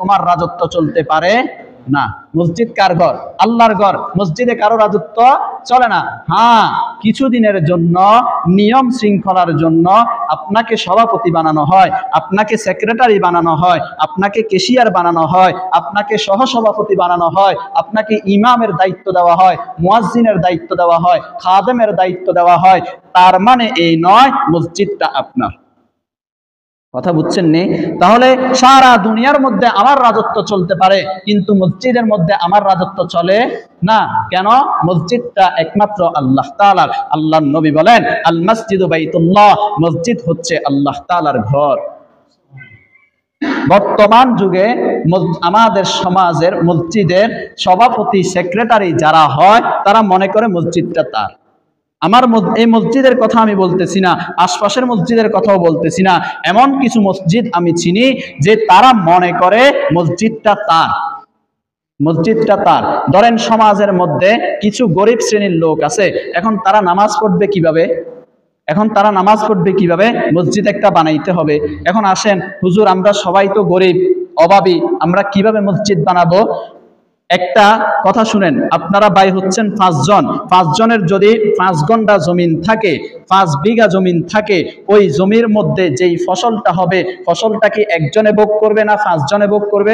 তোমার রাজত্ব চলতে পারে না। মসজিদ কার ঘর? আল্লাহর ঘর। মসজিদে কারো রাজত্ব চলে না। হ্যাঁ, কিছুদিনের জন্য নিয়ম শৃঙ্খলার জন্য আপনাকে সভাপতি বানানো হয়, আপনাকে সেক্রেটারি বানানো হয়, আপনাকে ক্যাশিয়ার বানানো হয়, আপনাকে সহসভাপতি বানানো হয়, আপনাকে ইমামের দায়িত্ব দেওয়া হয়, মুয়াজ্জিনের দায়িত্ব দেওয়া হয়, খাদেমের দায়িত্ব দেওয়া হয়। তার মানে এই নয় মসজিদটা আপনার। কথা বুঝছেন নি? তাহলে সারা দুনিয়ার মধ্যে আমার রাজত্ব চলতে পারে, কিন্তু মসজিদের মধ্যে আমার রাজত্ব চলে না। কেন? মসজিদটা একমাত্র আল্লাহ তাআলার। আল্লাহর নবী বলেন, আল মসজিদু বাইতুল্লাহ, মসজিদ হচ্ছে আল্লাহ তাআলার ঘর। বর্তমান যুগে আমাদের সমাজের মসজিদের সভাপতি সেক্রেটারি যারা হয়, তারা মনে করে মসজিদটা তার। আমার এই মসজিদের কথা আমি বলতেছি না, আশপাশের মসজিদের কথাও বলতেছি না। এমন কিছু মসজিদ আমি চিনি যে তারা মনে করে মসজিদটা তার, মসজিদটা তার। ধরেন সমাজের মধ্যে কিছু গরিব শ্রেণীর লোক আছে, এখন তারা নামাজ পড়বে কিভাবে? মসজিদ একটা বানাইতে হবে। এখন আসেন হুজুর, আমরা সবাই তো গরিব অভাবী, আমরা কিভাবে মসজিদ বানাবো? একটা কথা শুনেন, আপনারা ভাই হচ্ছেন 5 জন, 5 জনের যদি 5 গন্ডা জমিন থাকে, 5 বিঘা জমিন থাকে, ওই জমির মধ্যে যেই ফসলটা হবে, ফসলটা কি একজনে ভোগ করবে না 5 জনে ভোগ করবে?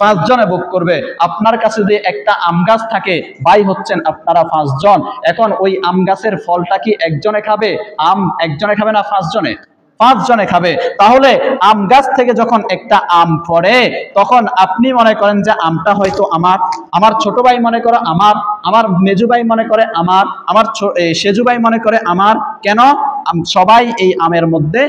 5 জনে ভোগ করবে। আপনার কাছে যদি একটা আম গাছ থাকে, ভাই হচ্ছেন আপনারা 5 জন, এখন ওই আম গাছের ফলটা কি একজনে খাবে? আম একজনে খাবে না 5 জনে? 5 জনে খাবে। তাহলে আম গাছ থেকে যখন একটা আম পড়ে, তখন আপনি মনে করেন যে আমটা হয়তো আমার, আমার ছোট ভাই মনে করে আমার, আমার মেজু ভাই মনে করে আমার, আমার সেজু ভাই মনে করে আমার। কেন? সবাই এই আমের মধ্যে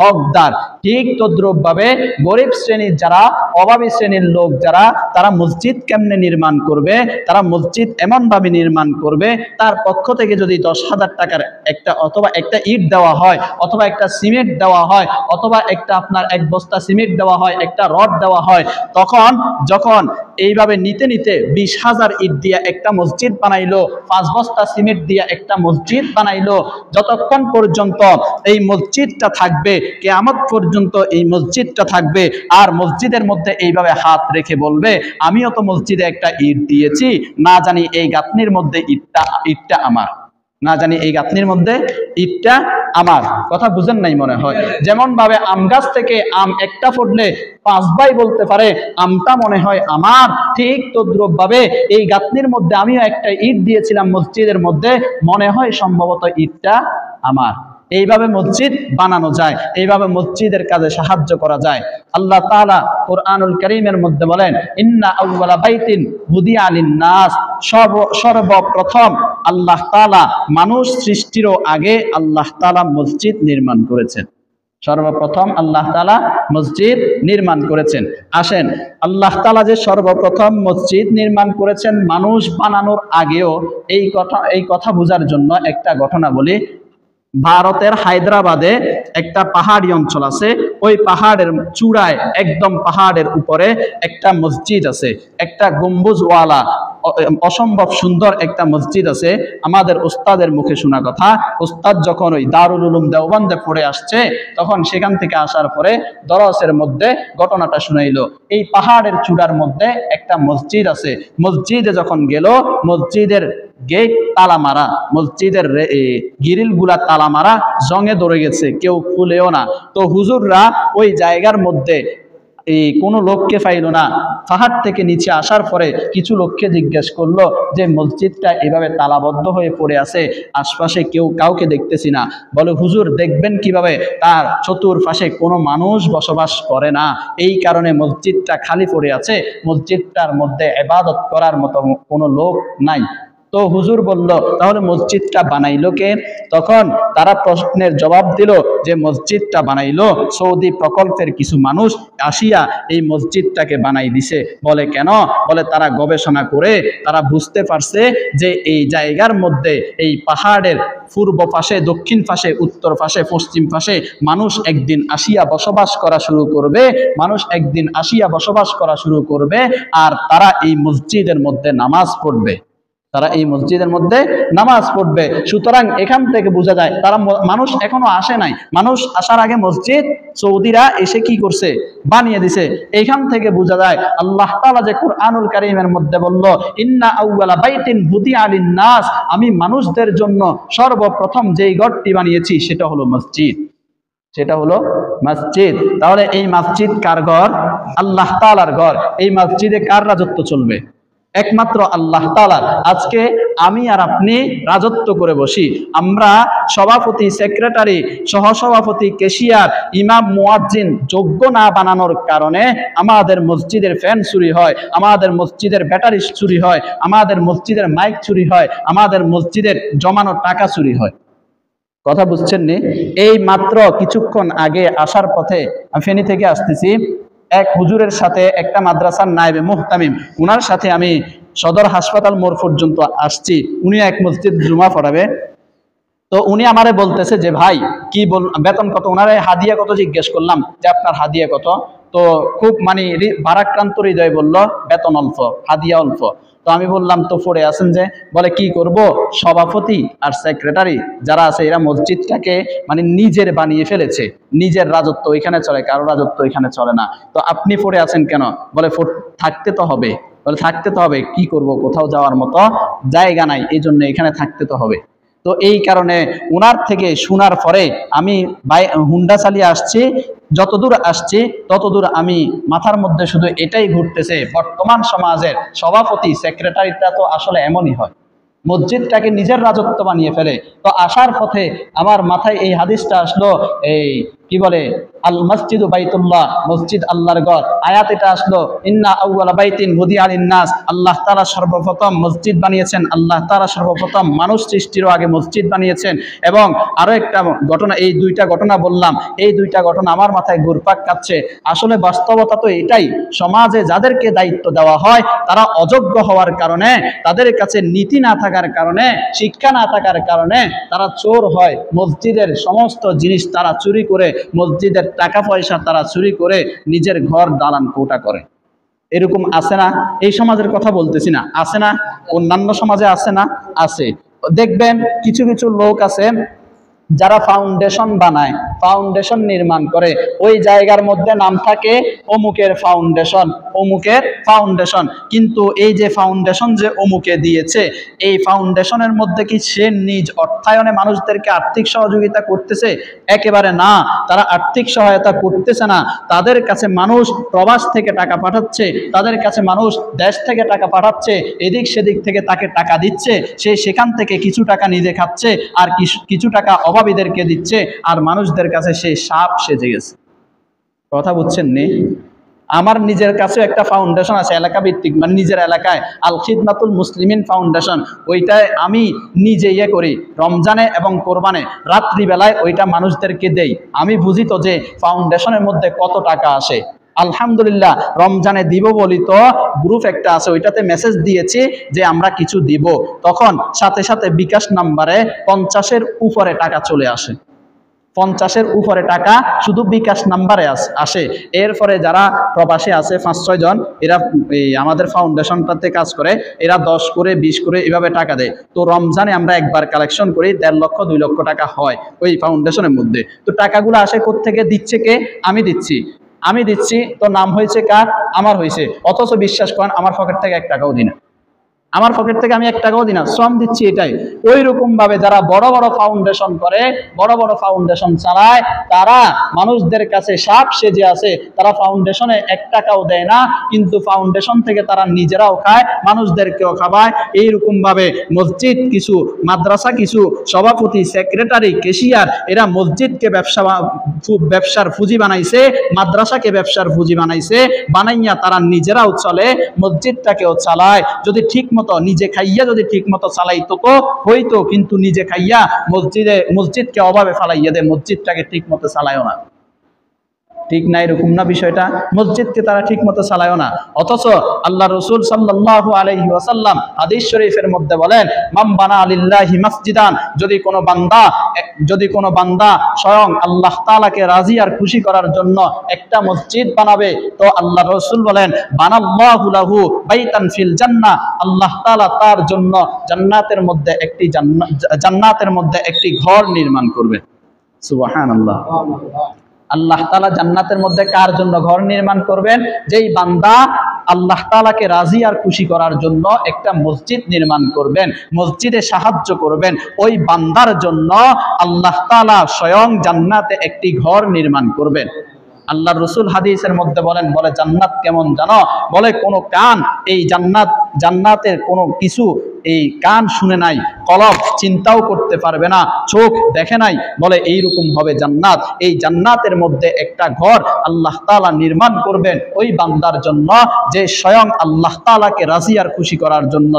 হকদার। ঠিক তদ্রুপ ভাবে গরিব শ্রেণীর যারা, অভাবী শ্রেণীর লোক যারা, তারা মসজিদ কেমনে নির্মাণ করবে? তারা মসজিদ এমন ভাবে নির্মাণ করবে, তার পক্ষ থেকে যদি 10,000 টাকার একটা, অথবা একটা ইট দেওয়া হয়, অথবা একটা সিমেন্ট দেওয়া হয়, অথবা একটা আপনার 1 বস্তা সিমেন্ট দেওয়া হয়, একটা রড দেওয়া হয়, তখন যখন এইভাবে নিতে নিতে 20,000 ইট দিয়ে একটা মসজিদ বানাইলো, 5 বস্তা সিমেন্ট দিয়ে একটা মসজিদ বানাইলো, যতক্ষণ পর্যন্ত এই মসজিদটা থাকবে, কিয়ামত পর্যন্ত এই মসজিদটা থাকবে। আর মসজিদের মধ্যে এইভাবে হাত রেখে বলবে, আমিও তো মসজিদে একটা ইট দিয়েছি, না জানি এই গাঁথনির মধ্যে ইটটা আমার, না জানি এই গাঁথনির মধ্যে ইটটা আমার। কথা বুঝেন নাই মনে হয়? যেমন ভাবে আম গাছ থেকে আম একটা পড়লে 5 ভাই বলতে পারে আমটা মনে হয় আমার, ঠিক তদ্রুপ ভাবে এই গাঁথনির মধ্যে আমিও একটা ইট দিয়েছিলাম মসজিদের মধ্যে, মনে হয় সম্ভবত ইটটা আমার। এইভাবে মসজিদ বানানো যায়, এইভাবে মসজিদের কাজে সাহায্য করা যায়। আল্লাহ তাআলা কোরআনুল কারীমের মধ্যে বলেন, ইন্না আউওয়ালা বাইতিন বুদিয়া লিন-নাস, সর্বপ্রথম আল্লাহ তাআলা মানুষ সৃষ্টিরও আগে আল্লাহ তাআলা মসজিদ নির্মাণ করেছেন। সর্বপ্রথম আল্লাহ তাআলা মসজিদ নির্মাণ করেছেন। আসেন, আল্লাহ তাআলা যে সর্বপ্রথম মসজিদ নির্মাণ করেছেন মানুষ বানানোর আগেও, এই কথা বোঝার জন্য একটা ঘটনা বলি। ভারতের হায়দ্রাবাদে একটা পাহাড়ি অঞ্চল আছে, ওই পাহাড়ের চূড়ায়, একদম পাহাড়ের উপরে একটা মসজিদ আছে, একটা গম্বুজওয়ালা অসম্ভব সুন্দর একটা মসজিদ আছে। আমাদের উস্তাদের মুখে শোনা কথা, উস্তাদ যখন ওই দারুল উলুম দেওবন্দে পড়ে আসছে, তখন সেখান থেকে আসার পরে দরসের মধ্যে ঘটনাটা শুনাইলো। এই পাহাড়ের চূড়ার মধ্যে একটা মসজিদ আছে। মসজিদে যখন গেল, মসজিদের গেট তালা মারা, মসজিদের গিরিল গুলা তালা মারা, জঙে ধরে গেছে, কেউ খুলেও না। তো হুজুররা ওই জায়গার মধ্যে কোনো লোককে পাইল না। পাহাড় থেকে নিচে আসার পরে কিছু লোককে জিজ্ঞেস করলো যে মসজিদটা এভাবে তালাবদ্ধ হয়ে পড়ে আছে, আশপাশে কাউকে দেখতেছি না। বলে, হুজুর দেখবেন কিভাবে? তার চতুর্পাশে কোনো মানুষ বসবাস করে না, এই কারণে মসজিদটা খালি পড়ে আছে, মসজিদটার মধ্যে ইবাদত করার মতো কোনো লোক নাই। তো হুজুর বলল, তাহলে মসজিদটা বানাইলো কে? তখন তারা প্রশ্নের জবাব দিল যে মসজিদটা বানাইলো সৌদি প্রকল্পের কিছু মানুষ আসিয়া এই মসজিদটাকে বানাই দিছে। বলে, কেন? বলে, তারা গবেষণা করে তারা বুঝতে পারছে যে এই জায়গার মধ্যে, এই পাহাড়ের পূর্ব পাশে, দক্ষিণ পাশে, উত্তর পাশে, পশ্চিম পাশে মানুষ একদিন আসিয়া বসবাস করা শুরু করবে, মানুষ একদিন আসিয়া বসবাস করা শুরু করবে, আর তারা এই মসজিদের মধ্যে নামাজ পড়বে। তারা এই মসজিদের মধ্যে নামাজ পড়বে। সুতরাং এখান থেকে বোঝা যায় তারা মানুষ এখনো আসে নাই, মানুষ আসার আগে মসজিদ সৌদিরা এসে কি করছে, বানিয়ে দিছে। এইখান থেকে বোঝা যায় আল্লাহ তাআলা যে কুরআনুল কারীমের মধ্যে বলল ইন্না আউওয়ালা বাইতিন বুদিআ লিন-নাস, আমি মানুষদের জন্য সর্বপ্রথম যেই ঘরটি বানিয়েছি সেটা হলো মসজিদ, সেটা হলো মসজিদ। তাহলে এই মসজিদ কার ঘর? আল্লাহ তাআলার ঘর। এই মসজিদে কার রাজত্ব চলবে? একমাত্র আল্লাহ তাআলার। আজকে আমি আর আপনি রাজত্ব করে বসি, আমরা সভাপতি, সেক্রেটারি, সহসভাপতি, ক্যাশিয়ার, ইমাম, মুয়াজ্জিন যোগ্য না বানানোর কারণে আমাদের মসজিদের ফ্যান চুরি হয়, আমাদের মসজিদের ব্যাটারি চুরি হয়, আমাদের মসজিদের মাইক চুরি হয়, আমাদের মসজিদের জমানো টাকা চুরি হয়। কথা বুঝছেন নি? এই মাত্র কিছুক্ষণ আগে আসার পথে, আমি ফেনী থেকে আসতেছি, এক হুজুরের সাথে, একটা মাদ্রাসার নায়েবে মুহতামিম, উনার সাথে আমি সদর হাসপাতাল মোড় পর্যন্ত আসছি। উনি এক মসজিদ জুমা পড়াবে। তো উনি আমারে বলতেছে যে ভাই কি বেতন কত? ওনারে হাদিয়া কত জিজ্ঞেস করলাম যে আপনার হাদিয়া কত? তো খুব মানে ভারাক্রান্ত হৃদয় বলল বেতন অল্প, হাদিয়া অল্প। তো আমি বললাম তো পড়ে আছেন যে? বলে কি করব, সভাপতি আর সেক্রেটারি যারা আছে এরা মসজিদটাকে মানে নিজের বানিয়ে ফেলেছে, নিজের রাজত্ব এখানে চলে, কারো রাজত্ব এখানে চলে না। তো আপনি পড়ে আছেন কেন? বলে থাকতে তো হবে। বলে থাকতে তো হবে, কি করব, কোথাও যাওয়ার মতো জায়গা নাই, এই জন্য এখানে থাকতে তো হবে। তো এই কারণে উনার থেকে শোনার পরে আমি হুন্ডা চালিয়ে আসছি। যতদূর আসছি ততদূর আমি মাথার মধ্যে শুধু এটাই ঘুরতেছে, বর্তমান সমাজের সভাপতি, সেক্রেটারিটা তো আসলে এমনই হয়, মসজিদটাকে নিজের রাজত্ব বানিয়ে ফেলে। তো আসার পথে আমার মাথায় এই হাদিসটা আসলো, এই কি বলে আল মসজিদু বাইতুল্লাহ, মসজিদ আল্লাহর ঘর। আয়াত এটা আসলো ইন্না আউওয়ালা বাইতিন বুদিআ লিন-নাস, আল্লাহ তাআলা সর্বপ্রথম মসজিদ বানিয়েছেন, আল্লাহ তাআলা সর্বপ্রথম মানুষ সৃষ্টিরও আগে মসজিদ বানিয়েছেন। এবং আরো একটা ঘটনা, এই দুইটা ঘটনা বললাম, এই দুইটা ঘটনা আমার মাথায় ঘুরপাক খাচ্ছে। আসলে বাস্তবতা তো এটাই, সমাজে যাদেরকে দায়িত্ব দেওয়া হয় তারা অযোগ্য হওয়ার কারণে, তাদের কাছে নীতি না থাকার কারণে, শিক্ষা না থাকার কারণে তারা চোর হয়, মসজিদের সমস্ত জিনিস তারা চুরি করে, মসজিদের টাকা পয়সা তারা চুরি করে নিজের ঘর দালান কোঠা করে। এরকম আছে না? এই সমাজের কথা বলতেছি না, আছে না? অন্যান্য সমাজে আছে না? আছে। দেখবেন কিছু কিছু লোক আছে যারা ফাউন্ডেশন বানায়, ফাউন্ডেশন নির্মাণ করে, ওই জায়গার মধ্যে নাম থাকে অমুকের ফাউন্ডেশন, অমুকের ফাউন্ডেশন। কিন্তু এই যে ফাউন্ডেশন যে অমুকে দিয়েছে, এই ফাউন্ডেশনের মধ্যে কি সে নিজ অর্থায়নে মানুষদেরকে আর্থিক সহযোগিতা করতেছে? একেবারে না, তারা আর্থিক সহায়তা করতেছে না। তাদের কাছে মানুষ প্রবাস থেকে টাকা পাঠাচ্ছে, তাদের কাছে মানুষ দেশ থেকে টাকা পাঠাচ্ছে, এদিক সেদিক থেকে তাকে টাকা দিচ্ছে, সে সেখান থেকে কিছু টাকা নিজে খাচ্ছে আর কিছু টাকা অভাবীদেরকে দিচ্ছে, আর মানুষদের কাছে সে সাপ সেজে গেছে। কথা বুঝছেন নি? আমার নিজের কাছে একটা ফাউন্ডেশন আছে এলাকা ভিত্তিক, মানে নিজের এলাকায় আল খিদমাতুল মুসলিমিন ফাউন্ডেশন, ওইটায় আমি নিজে করি, রমজানে এবং কোরবানে রাত্রিবেলায় ওইটা মানুষদেরকে দেই। আমি বুঝি তো যে ফাউন্ডেশনের মধ্যে কত টাকা আসে। আলহামদুলিল্লাহ, রমজানে দিব বলি তো গ্রুপ একটা আছে, ওইটাতে মেসেজ দিয়েছি যে আমরা কিছু দিব, তখন সাথে সাথে বিকাশ নাম্বারে 50-এর উপরে টাকা চলে আসে। 50-এর উপরে টাকা শুধু বিকাশ নাম্বারে আসে। এরপরে যারা প্রবাসী আছে 5-6 জন, এরা আমাদের ফাউন্ডেশনটাতে কাজ করে, এরা 10 করে 20 করে এভাবে টাকা দেয়। তো রমজানে আমরা একবার কালেকশন করি 1.5 লক্ষ 2 লক্ষ টাকা হয় ওই ফাউন্ডেশনের মধ্যে। তো টাকাগুলো আসে কোত্থেকে? দিচ্ছে কে? আমি দিচ্ছি। তো নাম হয়েছে কার? আমার হয়েছে। অথচ বিশ্বাস করেন আমার পকেট থেকে 1 টাকাও দিই না, আমার পকেট থেকে আমি 1 টাকাও দিই না, শ্রম দিচ্ছি এটাই। ওই রকম ভাবে যারা বড় বড় ফাউন্ডেশন করে, বড় বড় ফাউন্ডেশন চালায়, তারা মানুষদের কাছে সাপ সেজে আছে, তারা ফাউন্ডেশনে 1 টাকাও দেয় না, কিন্তু ফাউন্ডেশন থেকে তারা নিজেরাও খায়, মানুষদেরকেও খাওয়ায়। এইরকম ভাবে মসজিদ কিছু, মাদ্রাসা কিছু, সভাপতি, সেক্রেটারি, ক্যাশিয়ার, এরা মসজিদকে ব্যবসার পুঁজি বানাইছে, মাদ্রাসাকে ব্যবসার পুঁজি বানাইছে, বানাইয়া তারা নিজেরাও চলে, মসজিদটাকেও চালায়। যদি ঠিক মতো নিজে খাইয়া যদি ঠিক মতো চালাইতো তো হইতো, কিন্তু নিজে খাইয়া মসজিদকে অভাবে ফালাইয়া দেয়, মসজিদটাকে ঠিক মতো চালায়ও না। ঠিক না? এরকম না বিষয়টা? মসজিদকে তারা ঠিক মতো চালায়ও না। অথচ আল্লাহ রসুল সাল্লাল্লাহু আলাইহি ওয়াসাল্লাম হাদিস শরীফের মধ্যে বলেন, মান বানা লিল্লাহি মাসজিদান, যদি কোনো বান্দা স্বয়ং আল্লাহ তাআলাকে রাজি আর খুশি করার জন্য একটা মসজিদ বানাবে, তো আল্লাহ রসুল বলেন, বানাল্লাহু লাহু বাইতান ফিল জান্নাহ, আল্লাহ তাআলা তার জন্য জান্নাতের মধ্যে একটি ঘর নির্মাণ করবে। সুবহানাল্লাহ। আল্লাহ তাআলা জান্নাতের মধ্যে কার জন্য ঘর নির্মাণ করবেন? যেই বান্দা আল্লাহ তাআলাকে রাজি আর খুশি করার জন্য একটা মসজিদ নির্মাণ করবেন, মসজিদে সাহায্য করবেন, ওই বান্দার জন্য আল্লাহ তাআলা স্বয়ং জান্নাতে একটি ঘর নির্মাণ করবেন। আল্লাহ রসুল হাদিসের মধ্যে বলে জান্নাত কেমন জানো? বলে কোনো কান এই জান্নাতের কোনো কিছু এই কান শুনে নাই, কলব চিন্তাও করতে পারবে না, চোখ দেখে নাই, বলে এইরকম হবে জান্নাত। এই জান্নাতের মধ্যে একটা ঘর আল্লাহ তাআলা নির্মাণ করবেন ওই বান্দার জন্য, যে স্বয়ং আল্লাহ তাআলাকে রাজি আর খুশি করার জন্য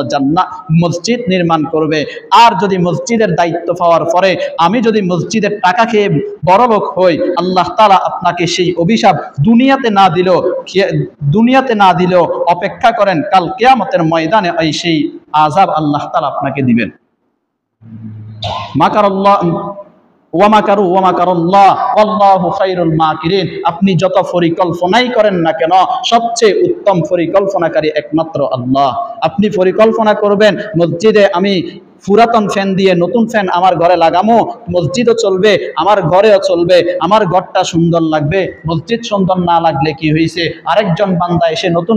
মসজিদ নির্মাণ করবে। আর যদি মসজিদের দায়িত্ব পাওয়ার পরে আমি যদি মসজিদের টাকা খেয়ে বড়লোক হই, আল্লাহ তাআলা আপনাকে সেই অভিশাপ দুনিয়াতে না দিলেও অপেক্ষা করেন, কাল কিয়ামতের ময়দানে সেই আযাব আল্লাহ তাআলা আপনাকে দিবেন। মাকারাল্লাহ ওয়া মাকারাল্লাহ ওয়াল্লাহু খায়রুল মাকিরিন। আপনি যত পরিকল্পনাই করেন না কেন, সবচেয়ে উত্তম পরিকল্পনাকারী একমাত্র আল্লাহ। আপনি পরিকল্পনা করবেন মসজিদে আমি পুরাতন ফ্যান দিয়ে নতুন ফ্যান আমার ঘরে লাগামো, মসজিদও চলবে, আমার ঘরেও চলবে, আমার ঘরটা সুন্দর লাগবে। মসজিদ সুন্দর না লাগলে কি হয়েছে? আরেকজন বান্দা এসে নতুন